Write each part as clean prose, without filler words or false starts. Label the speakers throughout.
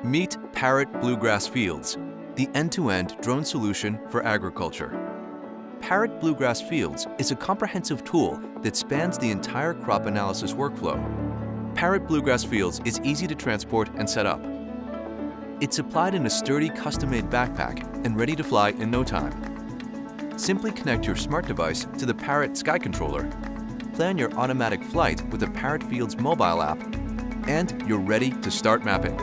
Speaker 1: Meet Parrot Bluegrass Fields, the end-to-end drone solution for agriculture. Parrot Bluegrass Fields is a comprehensive tool that spans the entire crop analysis workflow. Parrot Bluegrass Fields is easy to transport and set up. It's supplied in a sturdy custom-made backpack and ready to fly in no time. Simply connect your smart device to the Parrot Sky Controller, plan your automatic flight with the Parrot Fields mobile app, and you're ready to start mapping.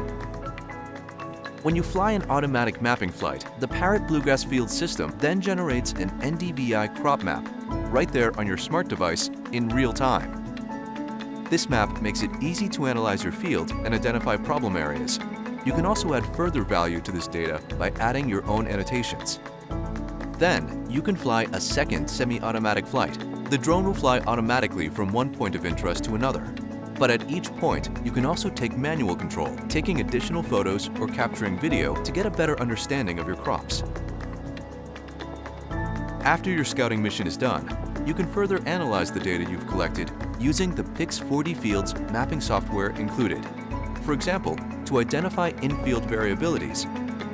Speaker 1: When you fly an automatic mapping flight, the Parrot Bluegrass Fields system then generates an NDVI crop map right there on your smart device in real time. This map makes it easy to analyze your field and identify problem areas. You can also add further value to this data by adding your own annotations. Then, you can fly a second semi-automatic flight. The drone will fly automatically from one point of interest to another. But at each point, you can also take manual control, taking additional photos or capturing video to get a better understanding of your crops. After your scouting mission is done, you can further analyze the data you've collected using the Pix4D Fields mapping software included. For example, to identify in-field variabilities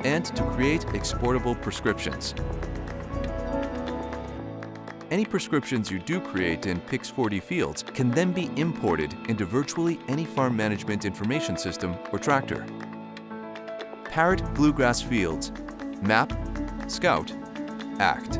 Speaker 1: and to create exportable prescriptions. Any prescriptions you do create in Pix4D Fields can then be imported into virtually any farm management information system or tractor. Parrot Bluegrass Fields. Map, Scout, Act.